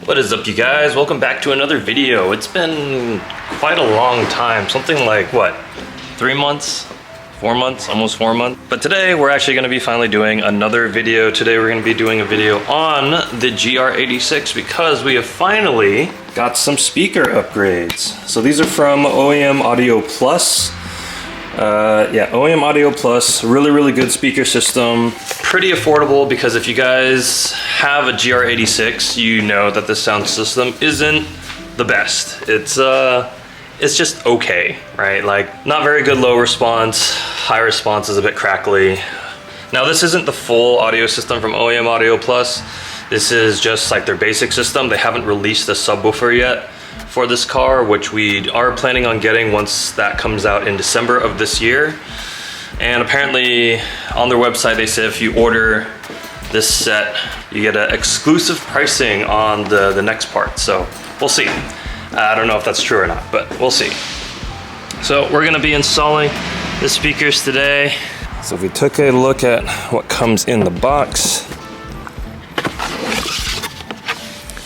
What is up, you guys? Welcome back to another video. It's been quite a long time, something like what, 3 months, 4 months, almost 4 months. But today we're actually going to be finally doing another video. Today we're going to be doing a video on the GR86 because we have finally got some speaker upgrades. So these are from OEM Audio Plus. OEM Audio Plus, really good speaker system. Pretty affordable because if you guys have a GR86, you know that the sound system isn't the best. It's just okay, right? Like, not very good low response, high response is a bit crackly. Now this isn't the full audio system from OEM Audio Plus. This is just like their basic system. They haven't released the subwoofer yet for this car, which we are planning on getting once that comes out in December of this year. And apparently on their website they said if you order this set you get an exclusive pricing on the next part, so we'll see. I don't know if that's true or not, but we'll see. So we're gonna be installing the speakers today. So if we took a look at what comes in the box,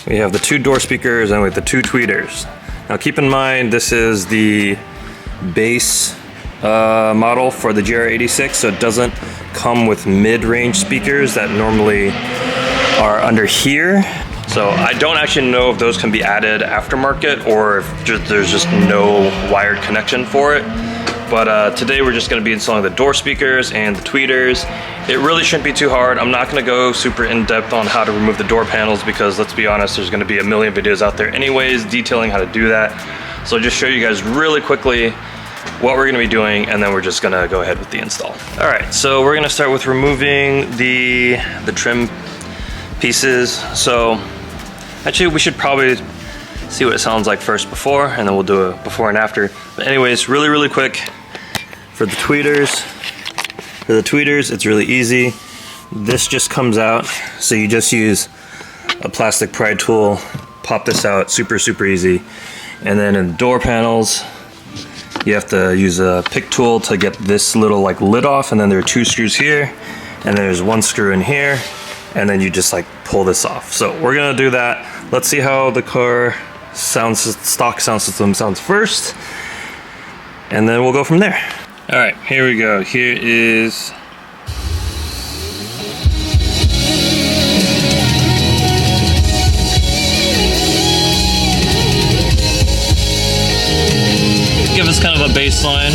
we have the 2 door speakers and we have the 2 tweeters. Now keep in mind this is the base model for the GR86, so it doesn't come with mid-range speakers that normally are under here. So I don't actually know if those can be added aftermarket or if there's just no wired connection for it. But today we're just going to be installing the door speakers and the tweeters. It really shouldn't be too hard. I'm not going to go super in-depth on how to remove the door panels because, let's be honest, there's going to be a million videos out there anyways detailing how to do that. So I'll just show you guys really quickly what we're going to be doing, and then we're just going to go ahead with the install. All right, so we're going to start with removing the trim pieces. So actually we should probably see what it sounds like first before, and then we'll do a before and after. But anyways, really quick, for the tweeters, it's really easy. This just comes out, so you just use a plastic pry tool, pop this out, super easy. And then in the door panels, you have to use a pick tool to get this little like lid off, and then there are 2 screws here, and there's 1 screw in here, and then you just like pull this off. So we're gonna do that. Let's see how the car stock sound system sounds first, and then we'll go from there. All right, here we go. Here is give us kind of a bass line.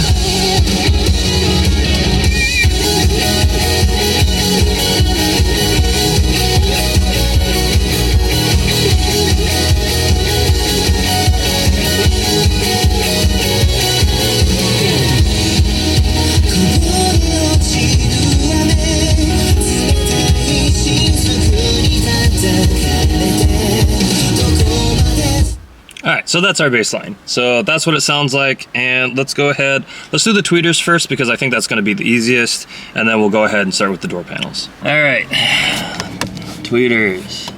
Alright, so that's our bass line. So that's what it sounds like, and let's go ahead. Let's do the tweeters first because I think that's going to be the easiest, and then we'll go ahead and start with the door panels. Alright, tweeters.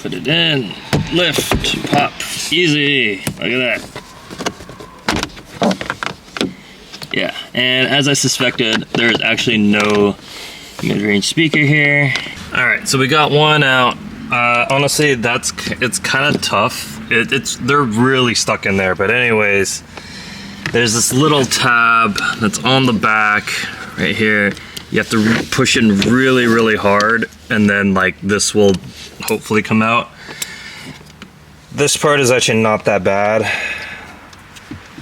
Put it in, lift, pop, easy. Look at that. Yeah, and as I suspected, there's actually no mid-range speaker here. Alright, so we got one out. Honestly, it's kind of tough. They're really stuck in there, but anyways, there's this little tab that's on the back right here. You have to push in really hard, and then like this will hopefully come out. This part is actually not that bad.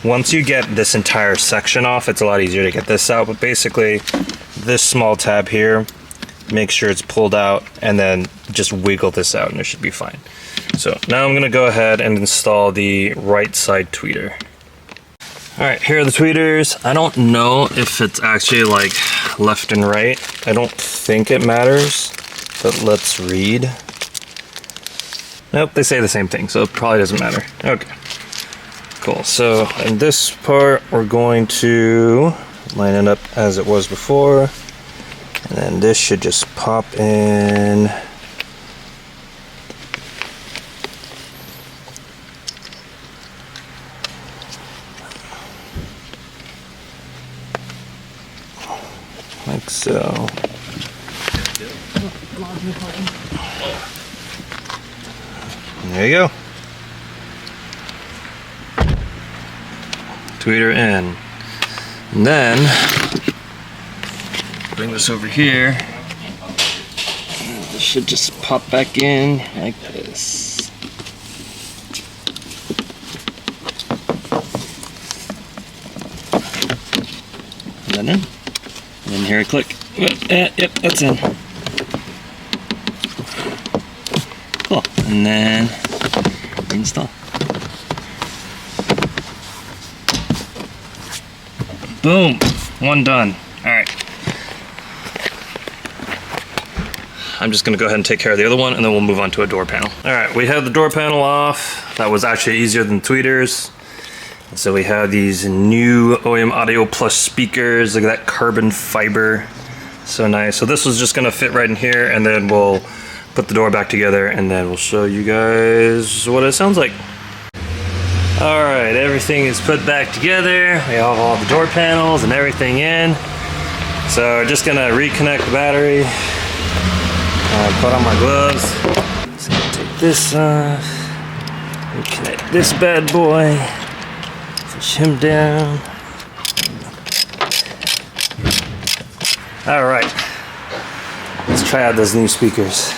Once you get this entire section off, it's a lot easier to get this out, but basically this small tab here, make sure it's pulled out, and then just wiggle this out and it should be fine. So now I'm gonna go ahead and install the right side tweeter. All right, here are the tweeters. I don't know if it's actually like left and right. I don't think it matters, but let's read. Nope, they say the same thing, so it probably doesn't matter. Okay, cool. So in this part, we're going to line it up as it was before. And then this should just pop in. Like so. There you go. Tweeter in. And then bring this over here. This should just pop back in like this. And then in. And then here I click. Yep, that's in. Cool. And then install. Boom. One done. Alright. I'm just going to go ahead and take care of the other one, and then we'll move on to a door panel. Alright, we have the door panel off. That was actually easier than tweeters. So we have these new OEM Audio Plus speakers. Look at that carbon fiber. So nice. So this was just going to fit right in here, and then we'll put the door back together, and then we'll show you guys what it sounds like. Alright, everything is put back together. We have all the door panels and everything in. So just going to reconnect the battery. Put on my gloves. Just gonna take this off. Reconnect this bad boy. Push him down. Alright. Let's try out those new speakers.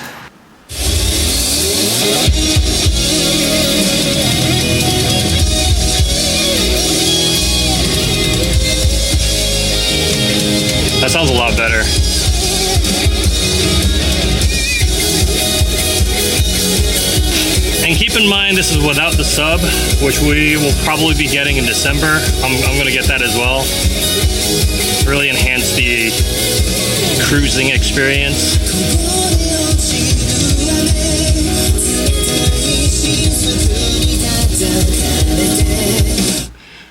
That sounds a lot better. And keep in mind, this is without the sub, which we will probably be getting in December. I'm going to get that as well. Really enhance the cruising experience.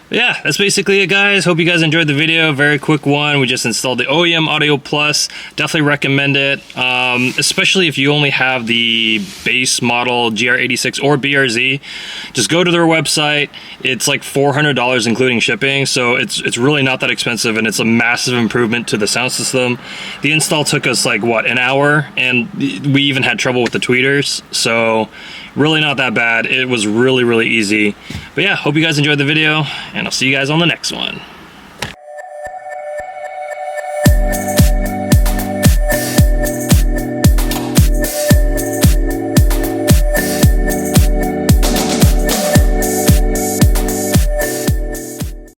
Yeah, that's basically it, guys. Hope you guys enjoyed the video. Very quick one. We just installed the OEM Audio Plus. Definitely recommend it, especially if you only have the base model GR86 or BRZ. Just go to their website. It's like $400 including shipping, so it's really not that expensive, and it's a massive improvement to the sound system. The install took us like, what, an hour, and we even had trouble with the tweeters, so really not that bad. It was really, really easy. But yeah, hope you guys enjoyed the video, and I'll see you guys on the next one.